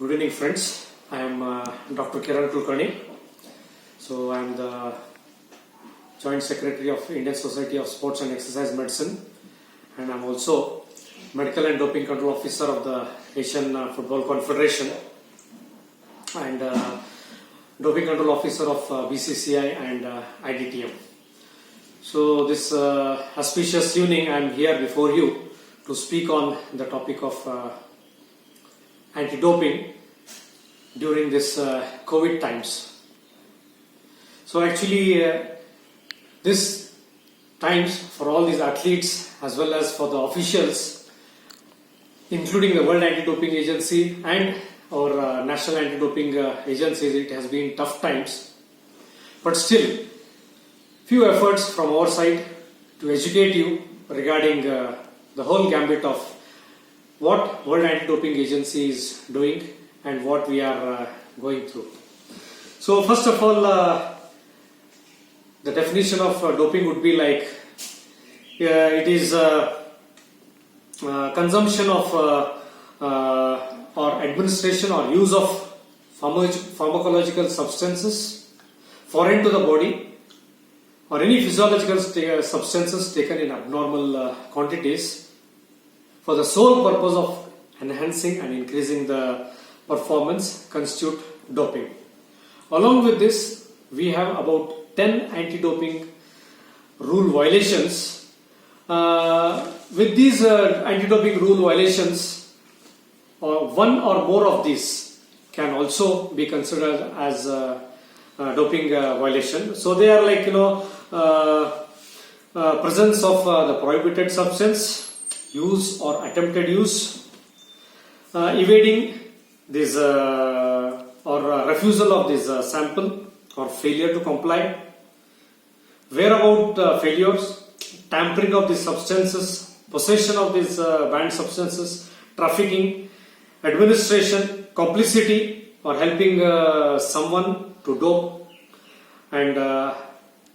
Good evening, friends. I am Dr. Kiran Kulkarni. So I am the Joint Secretary of Indian Society of Sports and Exercise Medicine, and I am also Medical and Doping Control Officer of the Asian Football Confederation and Doping Control Officer of BCCI and IDTM. So this auspicious evening, I am here before you to speak on the topic of anti-doping during this COVID times. So actually this times for all these athletes as well as for the officials, including the World Anti-Doping Agency and our national anti-doping agencies, it has been tough times. But still, few efforts from our side to educate you regarding the whole gambit of what World Anti-Doping Agency is doing and what we are going through. So first of all, the definition of doping would be like it is consumption of or administration or use of pharmacological substances foreign to the body or any physiological substances taken in abnormal quantities for the sole purpose of enhancing and increasing the performance constitute doping. Along with this, we have about 10 anti-doping rule violations. With these anti-doping rule violations, one or more of these can also be considered as a doping violation. So they are like presence of the prohibited substance, use or attempted use, evading this or refusal of this sample or failure to comply, whereabout failures, tampering of these substances, possession of these banned substances, trafficking, administration, complicity or helping someone to dope, and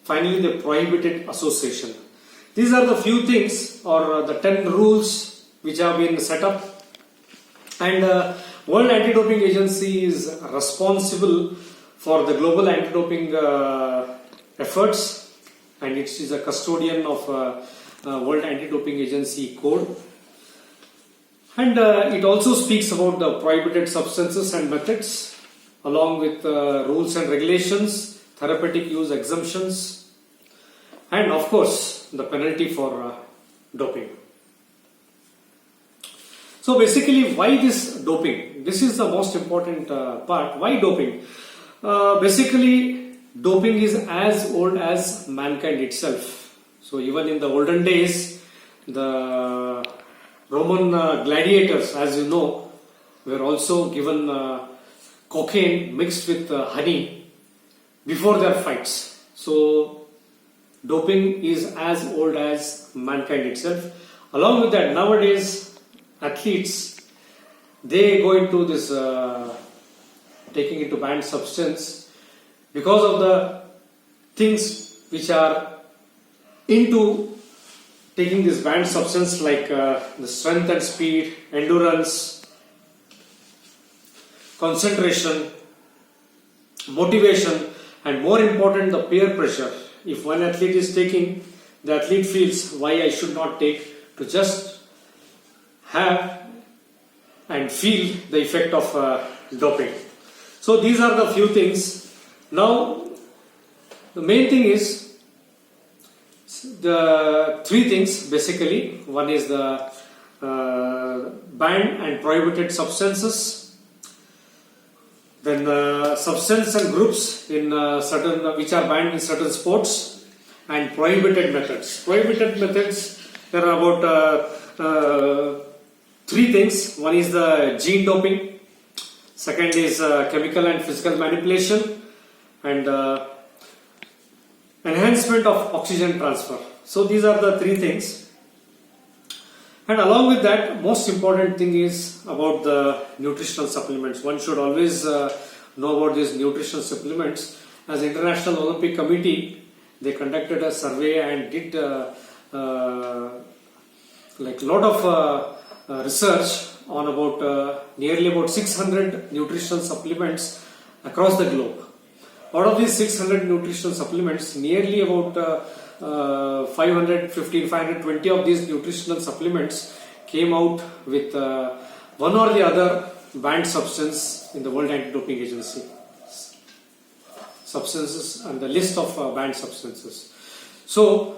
finally the prohibited association. These are the few things or the 10 rules which have been set up, and World Anti-Doping Agency is responsible for the global anti-doping efforts, and it is a custodian of World Anti-Doping Agency code, and it also speaks about the prohibited substances and methods along with rules and regulations, therapeutic use exemptions, and of course the penalty for doping. So basically, why this doping? This is the most important part. Why doping? Basically, doping is as old as mankind itself. So even in the olden days, the Roman gladiators, as you know, were also given cocaine mixed with honey before their fights. So doping is as old as mankind itself. Along with that, nowadays athletes, they go into this taking into banned substance because of the things which are into taking this banned substance, like the strength and speed, endurance, concentration, motivation, and more important, the peer pressure. If one athlete is taking, the athlete feels why I should not take, to just have and feel the effect of doping. So these are the few things. Now the main thing is the three things basically. One is the banned and prohibited substances, then the substance and groups in certain which are banned in certain sports, and prohibited methods. Prohibited methods, there are about three things. One is the gene doping, second is chemical and physical manipulation, and enhancement of oxygen transfer. So these are the three things. And along with that, most important thing is about the nutritional supplements. One should always know about these nutritional supplements. As International Olympic Committee, they conducted a survey and did like lot of research on about nearly about 600 nutritional supplements across the globe. Out of these 600 nutritional supplements, nearly about 520 of these nutritional supplements came out with one or the other banned substance in the World Anti-Doping Agency. Substances and the list of banned substances. So,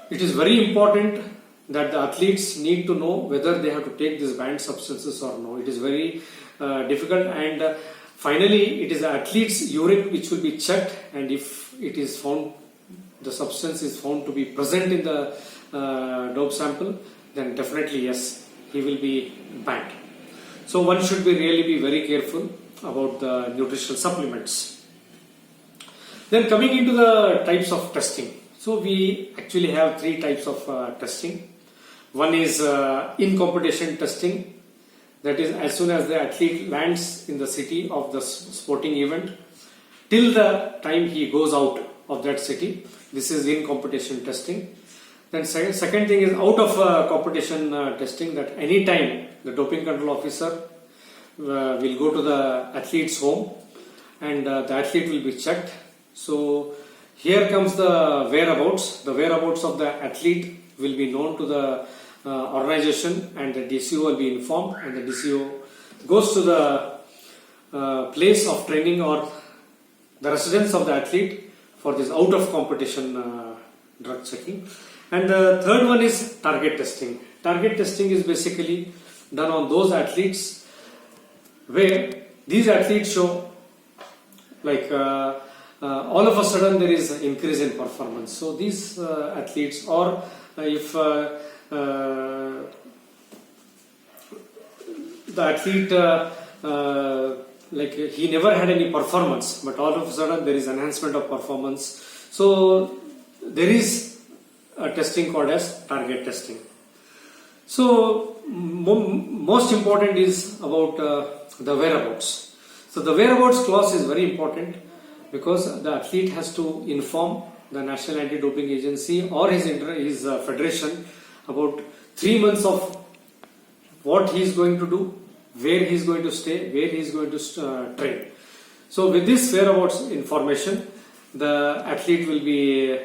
it is very important that the athletes need to know whether they have to take these banned substances or no. It is very difficult, and finally it is the athlete's urine which will be checked, and if it is found, the substance is found to be present in the dope sample, then definitely yes, he will be banned. So one should really be very careful about the nutritional supplements. Then coming into the types of testing. So we actually have three types of testing. One is in competition testing, that is as soon as the athlete lands in the city of the sporting event till the time he goes out of that city. This is in competition testing. Then second thing is out of competition testing, that any time the doping control officer will go to the athlete's home and the athlete will be checked. So here comes the whereabouts. The whereabouts of the athlete will be known to the organization, and the DCO will be informed, and the DCO goes to the place of training or the residence of the athlete for this out of competition drug checking. And the third one is target testing. Target testing is basically done on those athletes where these athletes show like all of a sudden there is an increase in performance. So these athletes, or if the athlete like he never had any performance, but all of a sudden there is enhancement of performance. So there is a testing called as target testing. So most important is about the whereabouts. So the whereabouts clause is very important because the athlete has to inform the National Anti-Doping Agency or his federation about 3 months of what he is going to do, where he is going to stay, where he is going to train. So with this whereabouts information, the athlete will be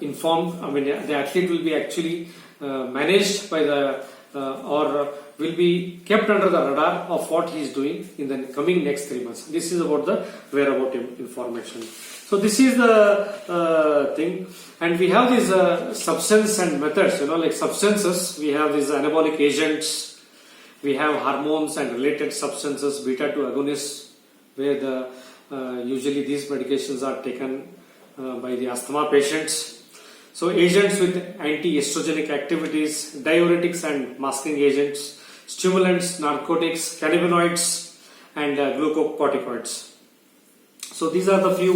informed. I mean, the athlete will be actually managed by the or will be kept under the radar of what he is doing in the coming next 3 months. This is about the whereabout information. So this is the thing, and we have these substance and methods. Like substances, we have these anabolic agents, we have hormones and related substances, beta 2 agonists, where the usually these medications are taken by the asthma patients. So agents with anti-estrogenic activities, diuretics and masking agents, stimulants, narcotics, cannabinoids, and glucocorticoids. So these are the few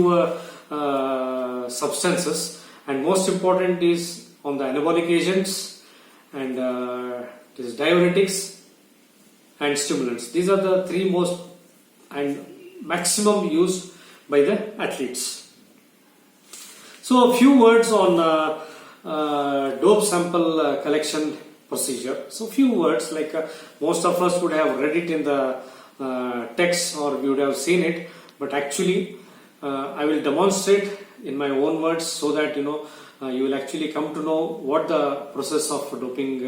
substances, and most important is on the anabolic agents and this diuretics and stimulants. These are the three most and maximum used by the athletes. So a few words on dope sample collection procedure. So few words, like most of us would have read it in the text or we would have seen it, but actually I will demonstrate in my own words so that you will actually come to know what the process of doping,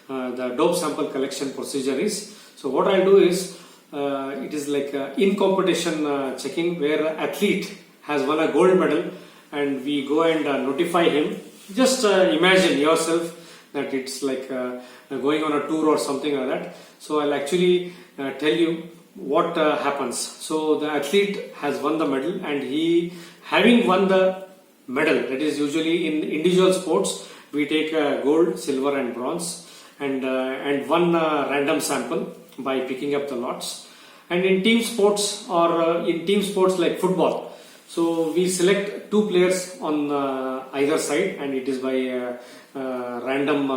the dope sample collection procedure is. So what I do is it is like in competition checking, where athlete has won a gold medal and we go and notify him. Just imagine yourself that it's like going on a tour or something like that. So I'll actually tell you what happens. So the athlete has won the medal, and he, having won the medal, that is usually in individual sports we take gold, silver and bronze, and one random sample by picking up the lots. And in team sports or in team sports like football, so we select 2 players on either side, and it is by random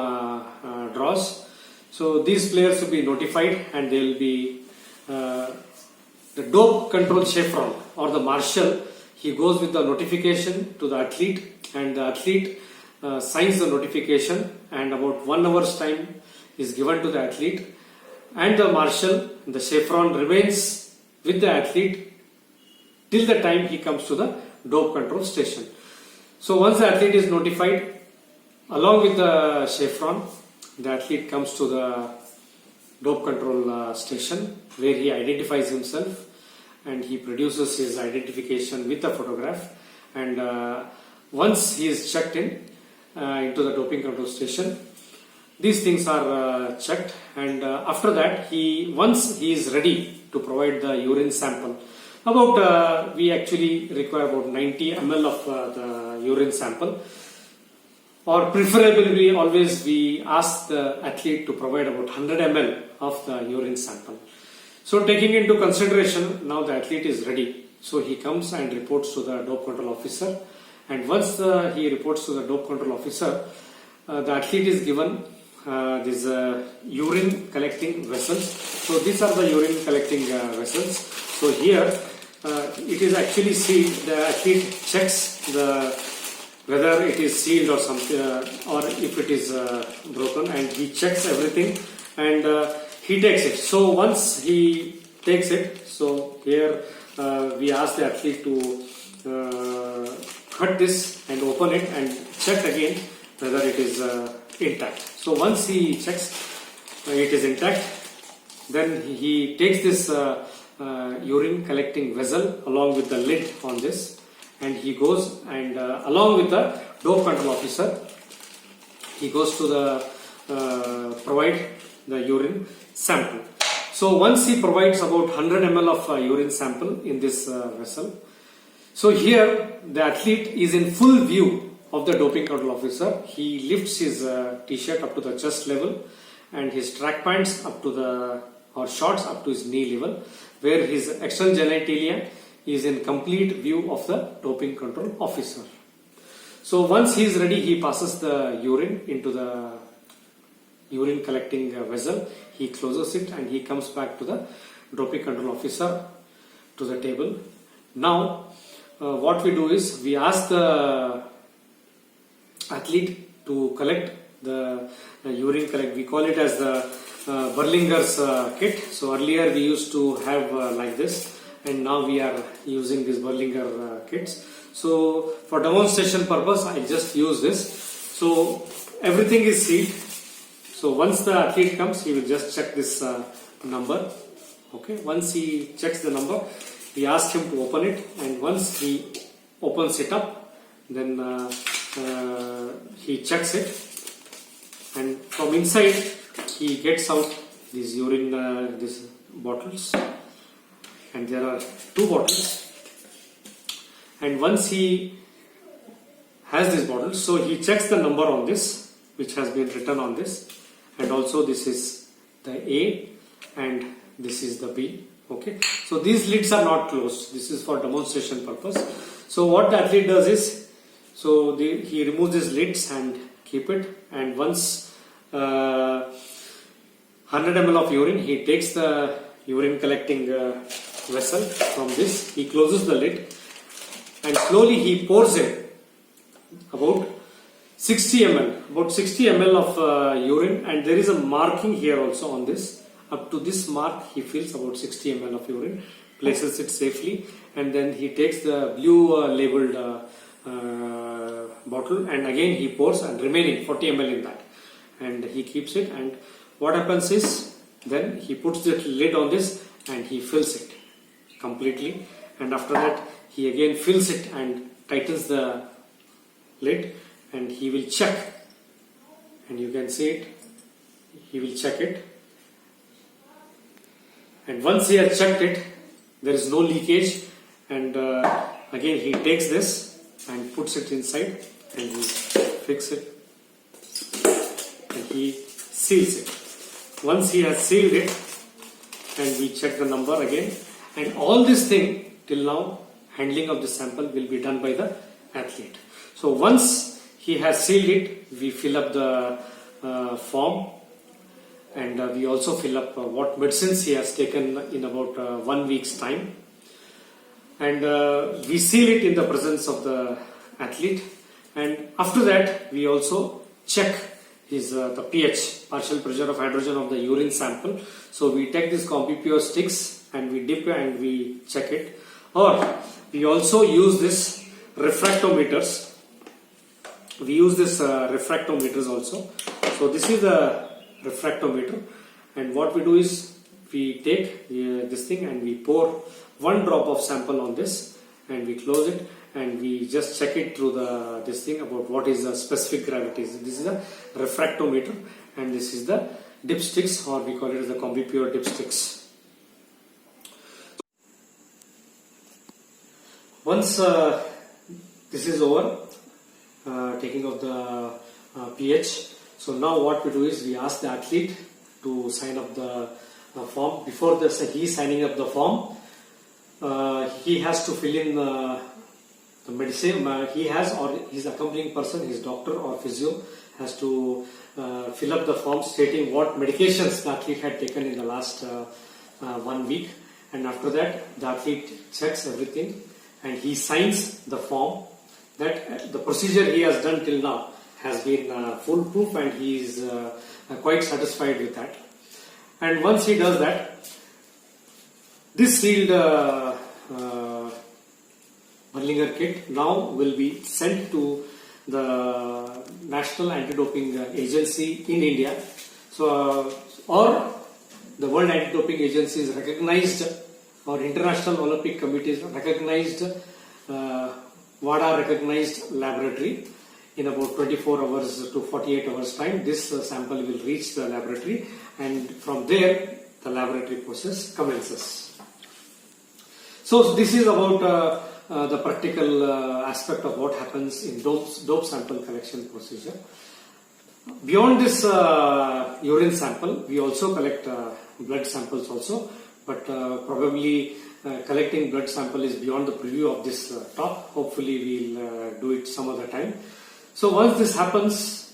draws. So these players will be notified, and they will be the dope control chaperone or the marshal. He goes with the notification to the athlete, and the athlete signs the notification, and about 1 hour's time is given to the athlete, and the marshal, the chevron, remains with the athlete till the time he comes to the dope control station. So once the athlete is notified, along with the chevron, the athlete comes to the dope control station, where he identifies himself and he produces his identification with a photograph. And once he is checked in into the doping control station, these things are checked, and after that, once he is ready to provide the urine sample, we actually require about 90 ml of the urine sample, or preferably always we ask the athlete to provide about 100 ml of the urine sample. So taking into consideration, now the athlete is ready, so he comes and reports to the dope control officer, and once he reports to the dope control officer, the athlete is given these urine collecting vessels. So these are the urine collecting vessels. So here it is actually sealed. The athlete checks whether it is sealed or something, or if it is broken, and he checks everything, and he takes it. So once he takes it, so here we ask the athlete to cut this and open it and check again whether it is intact. So once he checks it is intact, then he takes this urine collecting vessel along with the lid on this, and he goes and along with the dope control officer, he goes to the provide the urine sample. So once he provides about 100 ml of urine sample in this vessel, so here the athlete is in full view of the doping control officer. He lifts his t-shirt up to the chest level and his track pants up to the, or shorts up to his knee level, where his external genitalia is in complete view of the doping control officer. So once he is ready, he passes the urine into the urine collecting vessel, he closes it, and he comes back to the doping control officer to the table. Now what we do is we ask the athlete to collect the urine collect. We call it as the Berlinger's kit. So earlier we used to have like this, and now we are using these Berlinger kits. So for demonstration purpose, I just use this. So everything is sealed. So once the athlete comes, he will just check this number. Okay. Once he checks the number, we ask him to open it, and once he opens it up, then he checks it, and from inside he gets out these urine these bottles, and there are 2 bottles, and once he has these bottles, so he checks the number on this which has been written on this, and also this is the A and this is the B. Okay, so these lids are not closed. This is for demonstration purpose. So what the athlete does is, so he removes these lids and keep it, and once 100 ml of urine, he takes the urine collecting vessel from this, he closes the lid, and slowly he pours in about 60 ml of urine, and there is a marking here also on this. Up to this mark, he fills about 60 ml of urine, places it safely, and then he takes the blue labeled bottle, and again he pours, and remaining 40 ml in that, and he keeps it. And what happens is, then he puts the lid on this and he fills it completely, and after that he again fills it and tightens the lid, and he will check, and you can see it, he will check it. And once he has checked it, there is no leakage, and again he takes this and puts it inside, and he fix it, and he seals it. Once he has sealed it, and we check the number again, and all this thing till now, handling of the sample will be done by the athlete. So once he has sealed it, we fill up the form, and we also fill up what medicines he has taken in about 1 week's time, and we seal it in the presence of the athlete, And after that, we also check his the pH, partial pressure of hydrogen of the urine sample. So we take this CombiPure sticks and we dip and we check it. Or we also use this refractometers. We use this refractometers also. So this is the refractometer, and what we do is we take this thing and we pour one drop of sample on this and we close it and we just check it through this thing about what is the specific gravity. This is a refractometer and this is the dipsticks, or we call it as the CombiPure dipsticks. Once this is over, taking of the pH, so now what we do is we ask the athlete to sign up the form. Before he signing up the form, he has to fill in the medicine he has, or his accompanying person, his doctor or physio, has to fill up the form stating what medications the athlete had taken in the last 1 week, and after that the athlete checks everything and he signs the form that the procedure he has done till now has been foolproof and he is quite satisfied with that. And once he does that, this sealed Berlinger kit now will be sent to the National Anti-Doping Agency in India. So, or the World Anti-Doping Agency is recognized, or International Olympic Committee is recognized, WADA recognized laboratory. In about 24 hours to 48 hours time, this sample will reach the laboratory, and from there the laboratory process commences. So this is about the practical aspect of what happens in dope sample collection procedure. Beyond this urine sample, we also collect blood samples also, but probably collecting blood sample is beyond the preview of this talk. Hopefully we'll do it some other time. So once this happens,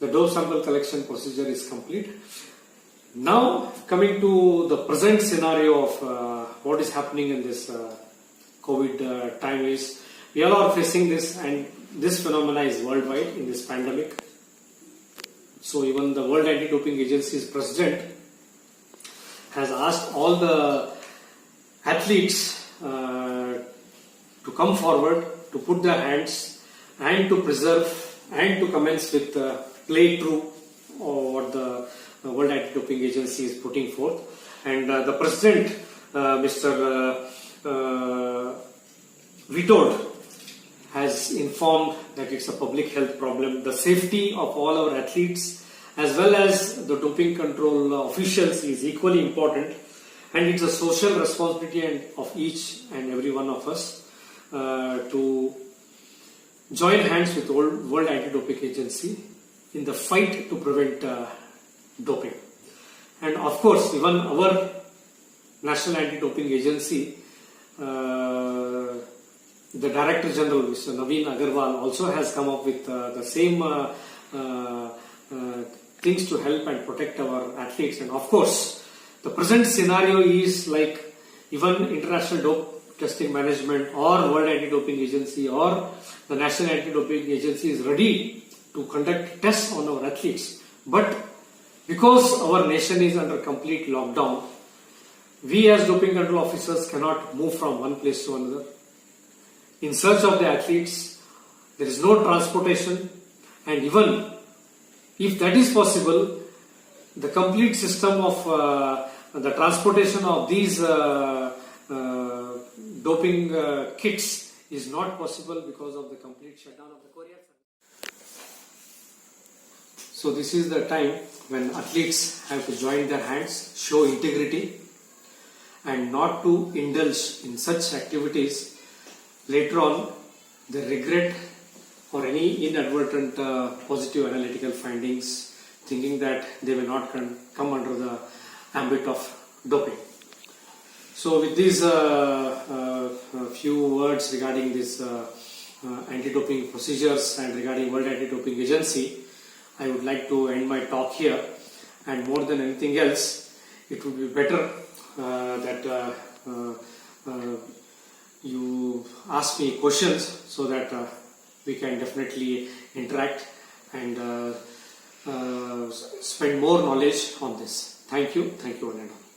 the dope sample collection procedure is complete. Now coming to the present scenario of what is happening in this COVID time is, we all are facing this, and this phenomena is worldwide in this pandemic. So even the World Anti-Doping Agency's president has asked all the athletes to come forward, to put their hands and to preserve and to commence with play true or what the World Anti-Doping Agency is putting forth. And the president, Mr. Vitold, has informed that it's a public health problem. The safety of all our athletes as well as the doping control officials is equally important, and it's a social responsibility of each and every one of us to join hands with the World Anti-Doping Agency in the fight to prevent doping. And of course, even our National Anti-Doping Agency, the Director General, Mr. Naveen Agarwal, also has come up with the same things to help and protect our athletes. And of course, the present scenario is like even International Dope Testing Management or World Anti-Doping Agency or the National Anti-Doping Agency is ready to conduct tests on our athletes. But because our nation is under complete lockdown, we as doping control officers cannot move from one place to another in search of the athletes. There is no transportation, and even if that is possible, the complete system of the transportation of these doping kits is not possible because of the complete shutdown of the courier. So this is the time when athletes have to join their hands, show integrity, and not to indulge in such activities. Later on, they regret or any inadvertent positive analytical findings, thinking that they will not come under the ambit of doping. So with these few words regarding this anti-doping procedures and regarding World Anti-Doping Agency, I would like to end my talk here. And more than anything else, it would be better that you ask me questions so that we can definitely interact and spend more knowledge on this. Thank you one and all.